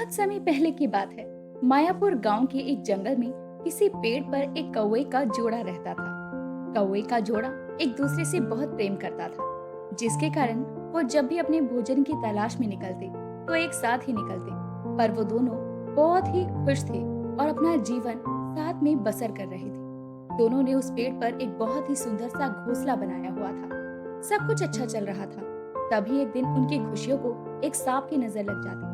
बहुत समय पहले की बात है। मायापुर गांव के एक जंगल में किसी पेड़ पर एक कौवे का जोड़ा रहता था। कौवे का जोड़ा एक दूसरे से बहुत प्रेम करता था, जिसके कारण वो जब भी अपने भोजन की तलाश में निकलते तो एक साथ ही निकलते। पर वो दोनों बहुत ही खुश थे और अपना जीवन साथ में बसर कर रहे थे। दोनों ने उस पेड़ पर एक बहुत ही सुंदर सा घोंसला बनाया हुआ था। सब कुछ अच्छा चल रहा था। तभी एक दिन उनकी खुशियों को एक सांप की नजर लग जाती है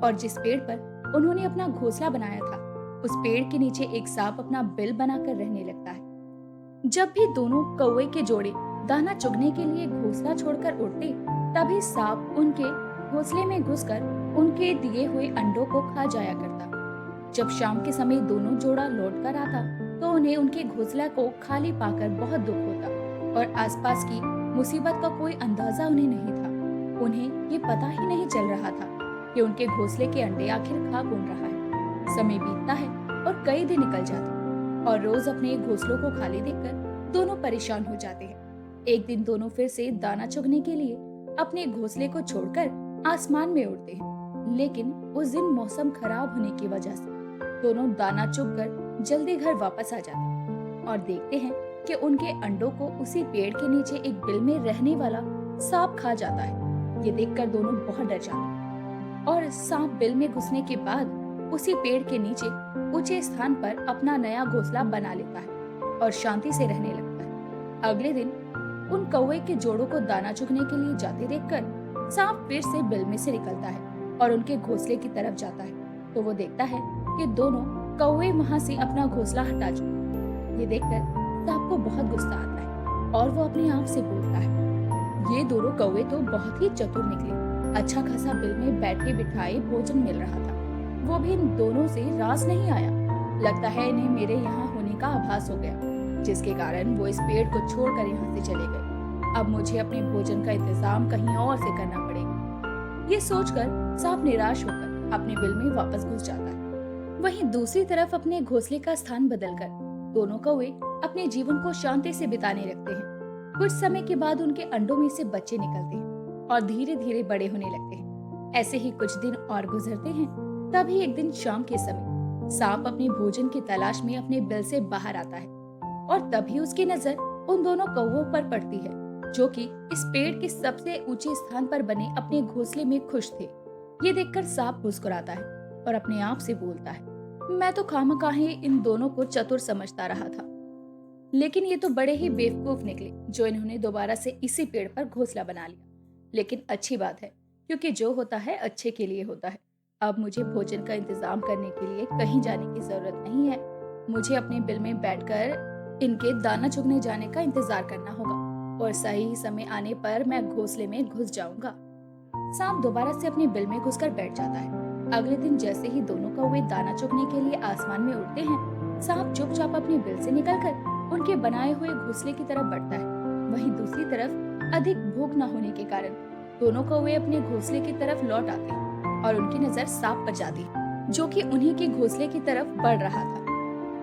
और जिस पेड़ पर उन्होंने अपना घोंसला बनाया था, उस पेड़ के नीचे एक सांप अपना बिल बनाकर रहने लगता है। जब भी दोनों कौवे के जोड़े दाना चुगने के लिए घोंसला छोड़कर उड़ते, तभी सांप उनके घोंसले में घुसकर उनके दिए हुए अंडों को खा जाया करता। जब शाम के समय दोनों जोड़ा लौट कर आता तो उन्हें उनके घोंसला को खाली पाकर बहुत दुख होता और आसपास की मुसीबत का कोई अंदाजा उन्हें नहीं था। उन्हें ये पता ही नहीं चल रहा था कि उनके घोंसले के अंडे आखिर खा कौन रहा है। समय बीतता है और कई दिन निकल जाते और रोज अपने घोंसलों को खाली देखकर दोनों परेशान हो जाते हैं। एक दिन दोनों फिर से दाना चुगने के लिए अपने घोंसले को छोड़कर आसमान में उड़ते हैं, लेकिन उस दिन मौसम खराब होने की वजह से दोनों दाना चुगकर जल्दी घर वापस आ जाते हैं और देखते हैं कि उनके अंडों को उसी पेड़ के नीचे एक बिल में रहने वाला सांप खा जाता है। ये देखकर दोनों बहुत डर जाते हैं और सांप बिल में घुसने के बाद उसी पेड़ के नीचे ऊंचे स्थान पर अपना नया घोंसला बना लेता है और शांति से रहने लगता है। अगले दिन उन कौवे के जोड़ों को दाना चुगने के लिए जाते देखकर सांप फिर से बिल में से निकलता है और उनके घोंसले की तरफ जाता है तो वो देखता है कि दोनों कौवे वहां से अपना घोंसला हटा चुके। ये देखकर सांप को बहुत गुस्सा आता है और वो अपने आप से बोलता है, ये दोनों कौवे तो बहुत ही चतुर निकले। अच्छा खासा बिल में बैठे बिठाए भोजन मिल रहा था, वो भी इन दोनों से रास नहीं आया। लगता है इन्हें मेरे यहाँ होने का आभास हो गया, जिसके कारण वो इस पेड़ को छोड़कर यहाँ से चले गए। अब मुझे अपने भोजन का इंतजाम कहीं और से करना पड़ेगा। ये सोचकर सांप निराश होकर अपने बिल में वापस घुस जाता है। वहीं दूसरी तरफ अपने घोंसले का स्थान बदलकर दोनों कौवे अपने जीवन को शांति से बिताने लगते हैं। कुछ समय के बाद उनके अंडों में से बच्चे निकलते हैं और धीरे धीरे बड़े होने लगते हैं। ऐसे ही कुछ दिन और गुजरते हैं। तभी एक दिन शाम के समय सांप अपने भोजन की तलाश में अपने बिल से बाहर आता है और तभी उसकी नजर उन दोनों कौवों पर पड़ती है, जो कि इस पेड़ के सबसे ऊंचे स्थान पर बने अपने घोंसले में खुश थे। ये देखकर सांप मुस्कुराता है और अपने आप से बोलता है, मैं तो खामखाहे इन दोनों को चतुर समझता रहा था, लेकिन ये तो बड़े ही बेवकूफ निकले जो इन्होंने दोबारा से इसी पेड़ पर घोंसला बना लिया। लेकिन अच्छी बात है, क्योंकि जो होता है अच्छे के लिए होता है। अब मुझे भोजन का इंतजाम करने के लिए कहीं जाने की जरूरत नहीं है। मुझे अपने बिल में बैठकर इनके दाना चुगने जाने का इंतजार करना होगा और सही समय आने पर मैं घोंसले में घुस जाऊंगा। सांप दोबारा से अपने बिल में घुसकर बैठ जाता है। अगले दिन जैसे ही दोनों कौवे दाना चुगने के लिए आसमान में उड़ते हैं, सांप चुपचाप अपने बिल से निकलकर उनके बनाए हुए घोंसले की तरफ बढ़ता है। वहीं दूसरी तरफ अधिक भूख न होने के कारण दोनों कौवे अपने घोंसले की तरफ लौट आते हैं और उनकी नजर सांप पर जाती है, जो कि उन्हीं के घोंसले की तरफ बढ़ रहा था।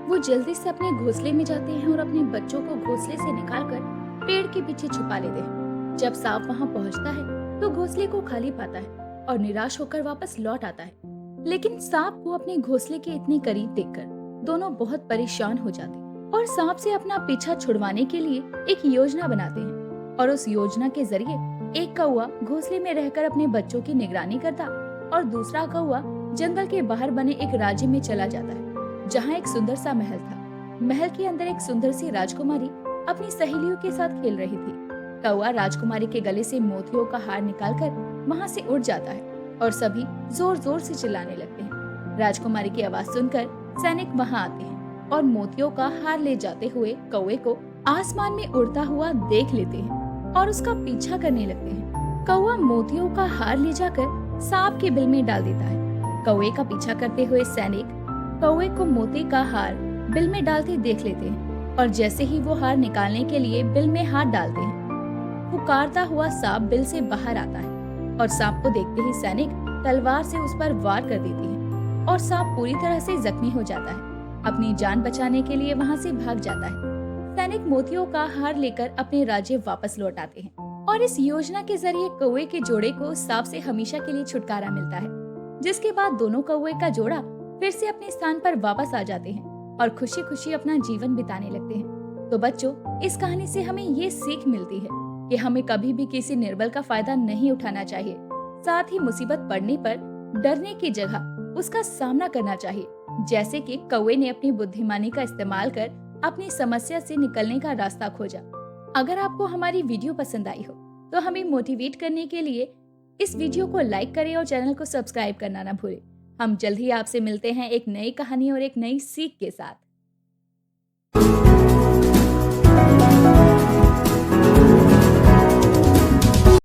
वो जल्दी से अपने घोंसले में जाते हैं और अपने बच्चों को घोंसले से निकालकर पेड़ के पीछे छुपा लेते हैं। जब सांप वहां पहुंचता है तो घोंसले को खाली पाता है और निराश होकर वापस लौट आता है। लेकिन सांप को अपने घोंसले के इतने करीब देखकर दोनों बहुत परेशान हो जाते और सांप से अपना पीछा छुड़वाने के लिए एक योजना बनाते हैं और उस योजना के जरिए एक कौवा घोंसले में रहकर अपने बच्चों की निगरानी करता और दूसरा कौवा जंगल के बाहर बने एक राज्य में चला जाता है, जहाँ एक सुंदर सा महल था। महल के अंदर एक सुंदर सी राजकुमारी अपनी सहेलियों के साथ खेल रही थी। कौवा राजकुमारी के गले से मोतियों का हार निकालकर वहाँ से उड़ जाता है और सभी जोर जोर से चिल्लाने लगते हैं। राजकुमारी की आवाज सुनकर सैनिक वहाँ आते हैं और मोतियों का हार ले जाते हुए कौवे को आसमान में उड़ता हुआ देख लेते हैं और उसका पीछा करने लगते हैं। कौवा मोतियों का हार ले जाकर सांप के बिल में डाल देता है। कौवे का पीछा करते हुए सैनिक कौवे को मोती का हार बिल में डालते देख लेते हैं और जैसे ही वो हार निकालने के लिए बिल में हाथ डालते हैं, पुकारता हुआ सांप बिल से बाहर आता है और सांप को देखते ही सैनिक तलवार से उस पर वार कर देते हैं और सांप पूरी तरह से जख्मी हो जाता है। अपनी जान बचाने के लिए वहाँ से भाग जाता है। सैनिक मोतियों का हार लेकर अपने राज्य वापस लौट आते हैं और इस योजना के जरिए कौवे के जोड़े को सांप से हमेशा के लिए छुटकारा मिलता है। जिसके बाद दोनों कौवे का जोड़ा फिर से अपने स्थान पर वापस आ जाते हैं और खुशी खुशी अपना जीवन बिताने लगते हैं। तो बच्चों, इस कहानी से हमें ये सीख मिलती है कि हमें कभी भी किसी निर्बल का फायदा नहीं उठाना चाहिए। साथ ही मुसीबत पड़ने पर डरने की जगह उसका सामना करना चाहिए, जैसे कि कौवे ने अपनी बुद्धिमानी का इस्तेमाल कर अपनी समस्या से निकलने का रास्ता खोजा। अगर आपको हमारी वीडियो पसंद आई हो तो हमें मोटिवेट करने के लिए इस वीडियो को लाइक करें और चैनल को सब्सक्राइब करना ना भूलें। हम जल्द ही आपसे मिलते हैं एक नई कहानी और एक नई सीख के साथ।